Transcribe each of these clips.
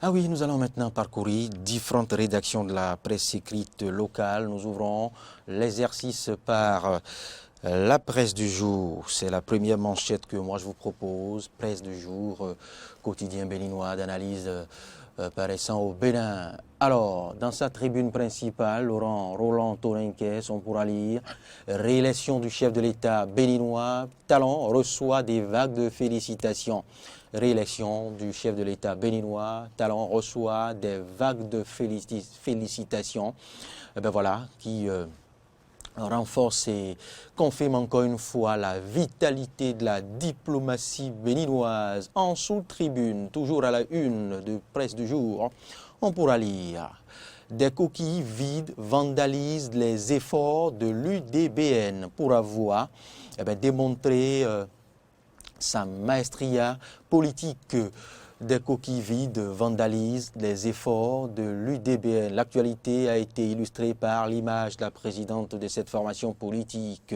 Ah oui, nous allons maintenant parcourir différentes rédactions de la presse écrite locale. Nous ouvrons l'exercice par la presse du jour. C'est la première manchette que moi je vous propose. Presse du jour, quotidien béninois d'analyse paraissant au Bénin. Alors, dans sa tribune principale, Roland Toninquès, on pourra lire « Réélection du chef de l'État béninois, Talon reçoit des vagues de félicitations ». Réélection du chef de l'État béninois, Talon reçoit des vagues de félicitations. Et ben voilà, qui renforce et confirme encore une fois la vitalité de la diplomatie béninoise. En sous-tribune, toujours à la une de Presse du jour, on pourra lire « Des coquilles vides vandalisent les efforts de l'UDBN pour avoir démontré sa maestria politique. Des coquilles vides vandalisent les efforts de l'UDBN. L'actualité a été illustrée par l'image de la présidente de cette formation politique.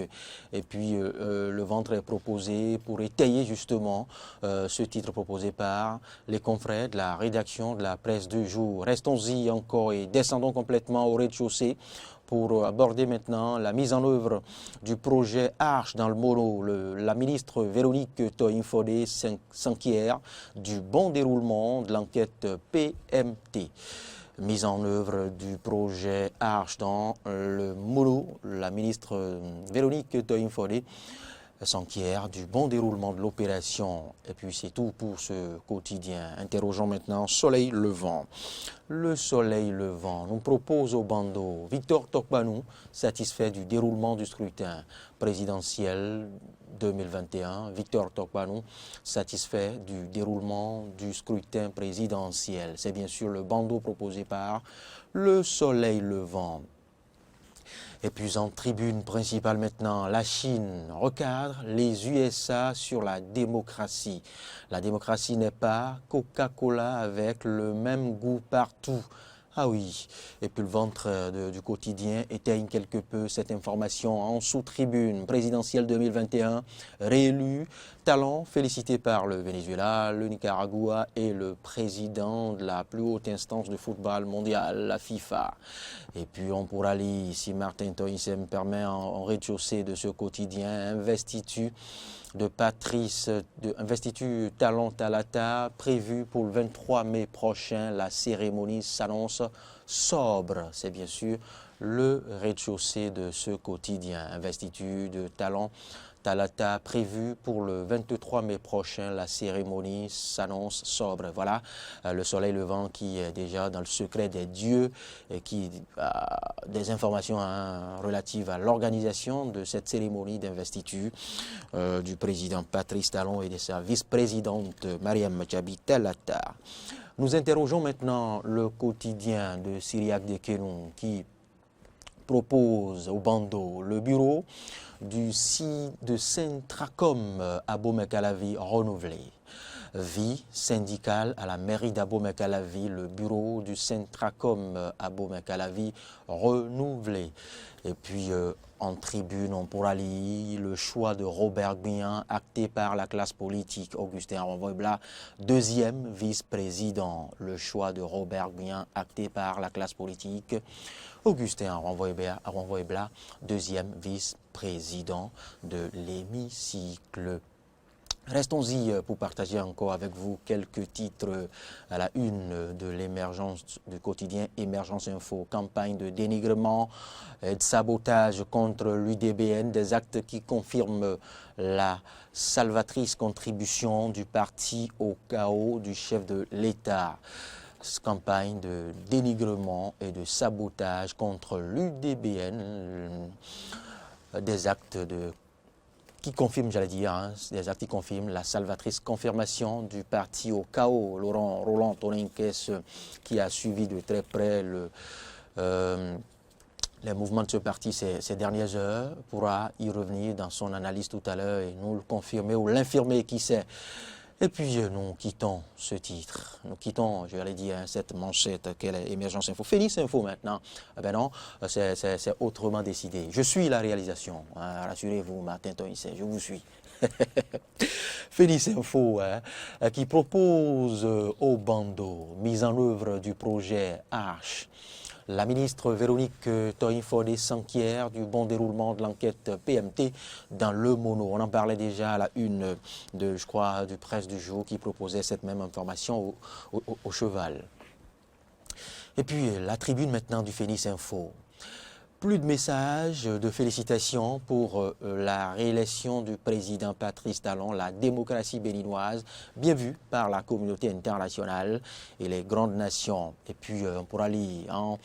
Et puis le ventre est proposé pour étayer justement ce titre proposé par les confrères de la rédaction de la presse du jour. Restons-y encore et descendons complètement au rez-de-chaussée pour aborder maintenant la mise en œuvre du projet Arche dans le Mono. La ministre Véronique Toyin-Fodé s'inquiète du bon déroulement de l'enquête PMT. Mise en œuvre du projet Arche dans le Mono, la ministre Véronique Toyin-Fodé s'inquiète du bon déroulement de l'opération. Et puis c'est tout pour ce quotidien. Interrogeons maintenant Soleil Levant. Le Soleil Levant nous propose au bandeau Victor Tokpanou, satisfait du déroulement du scrutin présidentiel 2021. Victor Tokpanou, satisfait du déroulement du scrutin présidentiel. C'est bien sûr le bandeau proposé par le Soleil Levant. Et puis en tribune principale maintenant, la Chine recadre les USA sur la démocratie. La démocratie n'est pas Coca-Cola avec le même goût partout. Ah oui, et puis le ventre du quotidien éteigne quelque peu cette information en sous-tribune. Présidentielle 2021, réélu, Talon félicité par le Venezuela, le Nicaragua et le président de la plus haute instance de football mondial, la FIFA. Et puis on pourra lire, si Martin Toyin me permet, en rez-de-chaussée de ce quotidien, investiture de Patrice, investiture Talon Talata, prévue pour le 23 mai prochain. La cérémonie s'annonce sobre. C'est bien sûr le rez-de-chaussée de ce quotidien. Investiture de Talon Talata prévue pour le 23 mai prochain. La cérémonie s'annonce sobre. Voilà le Soleil Levant qui est déjà dans le secret des dieux et qui a des informations relatives à l'organisation de cette cérémonie d'investiture du président Patrice Talon et de sa vice-présidente Mariam Djabi Talata. Nous interrogeons maintenant le quotidien de Syriac de Kénoun qui propose au bandeau le bureau du site de Saint-Tracom à Abomey-Calavi renouvelé. Vie syndicale à la mairie d'Abomey-Calavi, le bureau du Saint-Tracom à Abomey-Calavi renouvelé. Et puis en tribune, on pourra lire le choix de Robert Guyan acté par la classe politique. Augustin Renvoy-Blas, deuxième vice-président. Le choix de Robert Guyan acté par la classe politique. Augustin Renvoy-Blas, deuxième vice-président de l'hémicycle. Restons-y pour partager encore avec vous quelques titres à la une de l'émergence du quotidien Émergence Info. Campagne de dénigrement et de sabotage contre l'UDBN, des actes qui confirment la salvatrice contribution du parti au chaos du chef de l'État. Campagne de dénigrement et de sabotage contre l'UDBN, des actes qui confirment, j'allais dire, des actes qui confirment la salvatrice confirmation du parti au chaos. Roland Toninquès, qui a suivi de très près les mouvements de ce parti ces dernières heures, pourra y revenir dans son analyse tout à l'heure et nous le confirmer ou l'infirmer, qui sait. Et puis nous quittons ce titre, nous quittons, je vais dire, cette manchette qu'est Émergence Info. Phoenix Info maintenant, eh ben non, c'est autrement décidé. Je suis la réalisation, rassurez-vous, Martin Toyin, je vous suis. Phoenix Info, hein, qui propose au bandeau mise en œuvre du projet Arche. La ministre Véronique Toyin-Fodé s'enquiert du bon déroulement de l'enquête PMT dans le mono. On en parlait déjà à la une de, je crois, du Presse du Jour qui proposait cette même information au cheval. Et puis la tribune maintenant du Phoenix Info. Plus de messages de félicitations pour la réélection du président Patrice Talon, la démocratie béninoise, bien vue par la communauté internationale et les grandes nations. Et puis on pourra lire,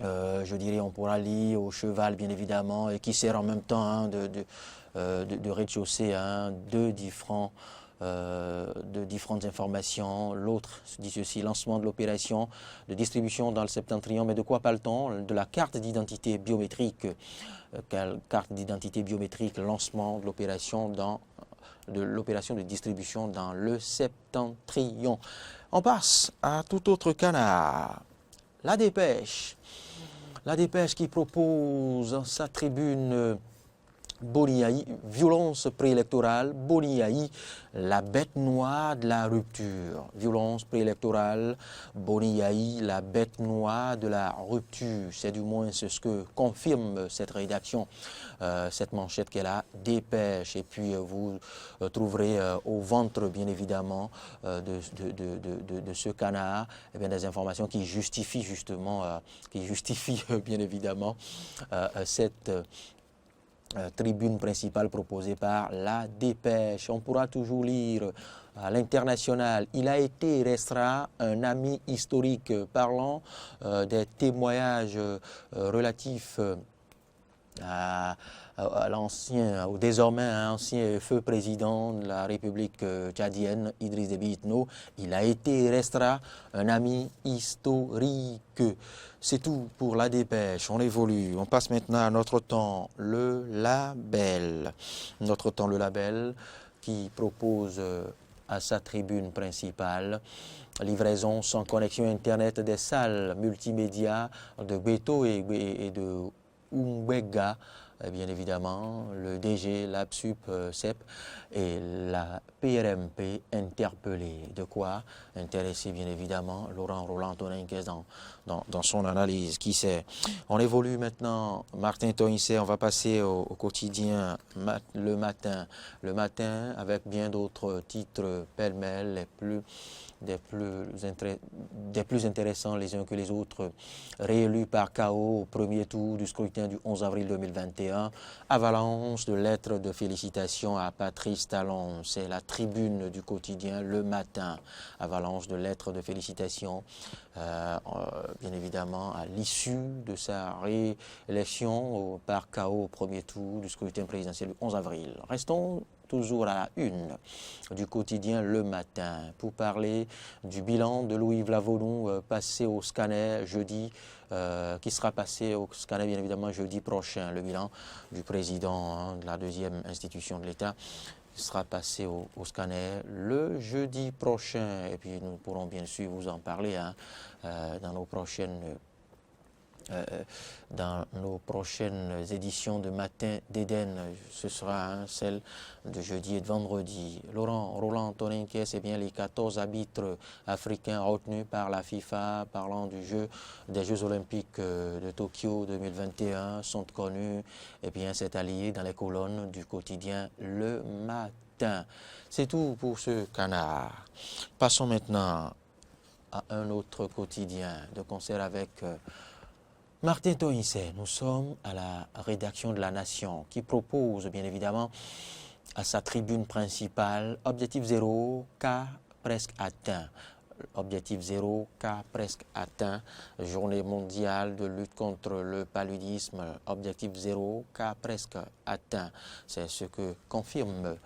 je dirais, on pourra lire au cheval bien évidemment, et qui sert en même temps de rez-de-chaussée, de différentes informations. L'autre dit ceci: lancement de l'opération de distribution dans le septentrion. Mais de quoi parle-t-on? De la carte d'identité biométrique. Carte d'identité biométrique, lancement de l'opération de distribution dans le septentrion. On passe à tout autre canard. La Dépêche. La Dépêche qui propose sa tribune Boniaï, violence préélectorale, Boniaï, la bête noire de la rupture. Violence préélectorale, Boniaï, la bête noire de la rupture. C'est du moins ce que confirme cette rédaction, cette manchette qu'elle a, Dépêche. Et puis vous trouverez au ventre, bien évidemment, de ce canard, eh bien, des informations qui justifient justement, bien évidemment cette tribune principale proposée par la Dépêche. On pourra toujours lire à l'international: il a été et restera un ami historique, parlant des témoignages relatifs à l'ancien, au désormais ancien feu président de la République tchadienne, Idriss Déby Itno. Il a été et restera un ami historique. C'est tout pour la Dépêche. On évolue. On passe maintenant à Notre Temps, le label. Notre Temps, le label, qui propose à sa tribune principale livraison sans connexion Internet des salles multimédia de Beto et de Umbega. Bien évidemment, le DG, l'APSUP, CEP et la PRMP interpellés. De quoi intéresser bien évidemment Laurent Roland-Toninquez dans son analyse. Qui sait? On évolue maintenant. Martin Toinsé, on va passer au quotidien le matin. Le matin avec bien d'autres titres pêle-mêle, des plus intéressants les uns que les autres. Réélu par KO au premier tour du scrutin du 11 avril 2021. Avalanche de lettres de félicitations à Patrice Talon. C'est la tribune du quotidien le matin. Avalanche de lettres de félicitations, bien évidemment, à l'issue de sa réélection par KO au premier tour du scrutin présidentiel du 11 avril. Restons toujours à la une du quotidien le matin pour parler du bilan de Louis-Yves Lavaunou passé au scanner jeudi, qui sera passé au scanner bien évidemment jeudi prochain. Le bilan du président de la deuxième institution de l'État sera passé au scanner le jeudi prochain. Et puis nous pourrons bien sûr vous en parler dans nos prochaines éditions de Matin d'Éden. Ce sera celle de jeudi et de vendredi. Laurent Roland-Toninquez, c'est bien les 14 arbitres africains retenus par la FIFA parlant des Jeux Olympiques de Tokyo 2021 sont connus. Et bien c'est allié dans les colonnes du quotidien le matin. C'est tout pour ce canard. Passons maintenant à un autre quotidien de concert avec Martin Toinsé. Nous sommes à la rédaction de La Nation qui propose bien évidemment à sa tribune principale Objectif 0, cas presque atteint. Objectif 0, cas presque atteint. Journée mondiale de lutte contre le paludisme. Objectif 0, cas presque atteint. C'est ce que confirme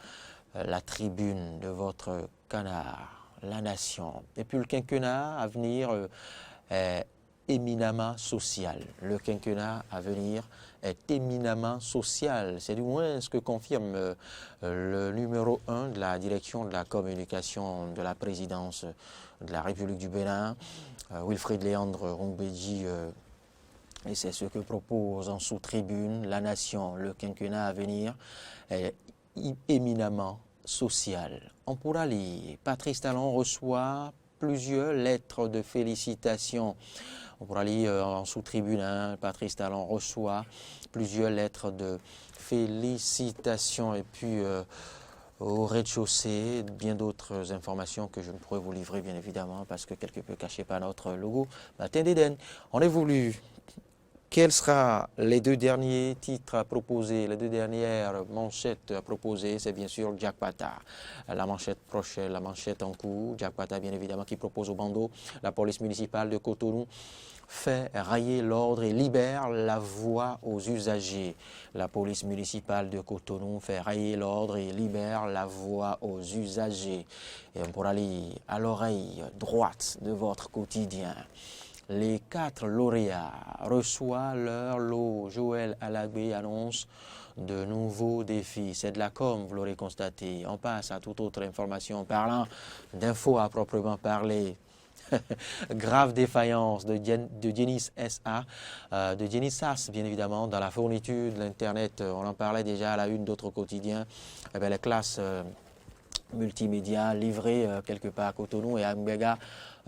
la tribune de votre canard, La Nation. Et puis le quinquennat à venir est éminemment social. Le quinquennat à venir est éminemment social. C'est du moins ce que confirme le numéro 1 de la direction de la communication de la présidence de la République du Bénin, Wilfrid Léandre Rongbedji. Et c'est ce que propose en sous-tribune La Nation. Le quinquennat à venir est éminemment social. On pourra lire, Patrice Talon reçoit plusieurs lettres de félicitations. On pourra lire en sous-tribune, hein, Patrice Talon reçoit plusieurs lettres de félicitations. Et puis au rez-de-chaussée, bien d'autres informations que je ne pourrais vous livrer bien évidemment parce que quelque peu caché par notre logo Matin d'Éden. On a voulu. Quels seront les deux derniers titres à proposer, les deux dernières manchettes à proposer? C'est bien sûr Jack Pata. La manchette prochaine, la manchette en cours. Jack Pata, bien évidemment, qui propose au bandeau. La police municipale de Cotonou fait railler l'ordre et libère la voie aux usagers. La police municipale de Cotonou fait railler l'ordre et libère la voie aux usagers. Et on pourra lire à l'oreille droite de votre quotidien. Les 4 lauréats reçoivent leur lot. Joël Alagbé annonce de nouveaux défis. C'est de la com, vous l'aurez constaté. On passe à toute autre information parlant d'infos à proprement parler. Grave défaillance de Genis SA, de Genis SAS, bien évidemment, dans la fourniture de l'Internet. On en parlait déjà à la une d'autres quotidiens. Eh bien, les classes multimédia livrées quelque part à Cotonou et à Mbega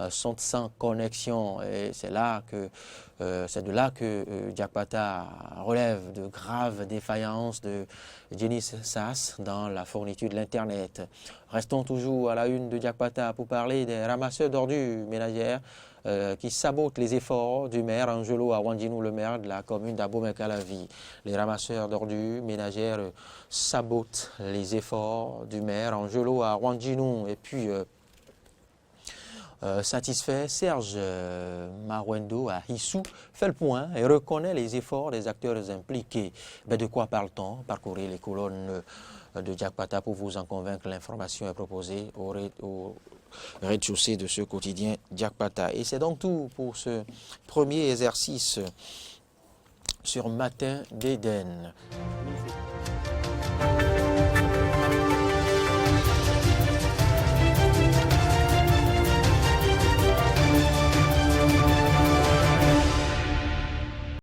sont sans connexion. Et c'est de là que Jack Pata relève de graves défaillances de Genis SAS dans la fourniture de l'Internet. Restons toujours à la une de Jack Pata pour parler des ramasseurs d'ordures ménagères qui sabotent les efforts du maire Angelo Awanjinou, le maire de la commune d'Abomey-Calavi. Les ramasseurs d'ordures ménagères sabotent les efforts du maire Angelo Awanjinou. Et puis, satisfait, Serge Marwendo à Issou fait le point et reconnaît les efforts des acteurs impliqués. Mais de quoi parle-t-on? Parcourir les colonnes de Jack Pata pour vous en convaincre. L'information est proposée au rez-de-chaussée de ce quotidien Jack Pata. Et c'est donc tout pour ce premier exercice sur Matin d'Éden.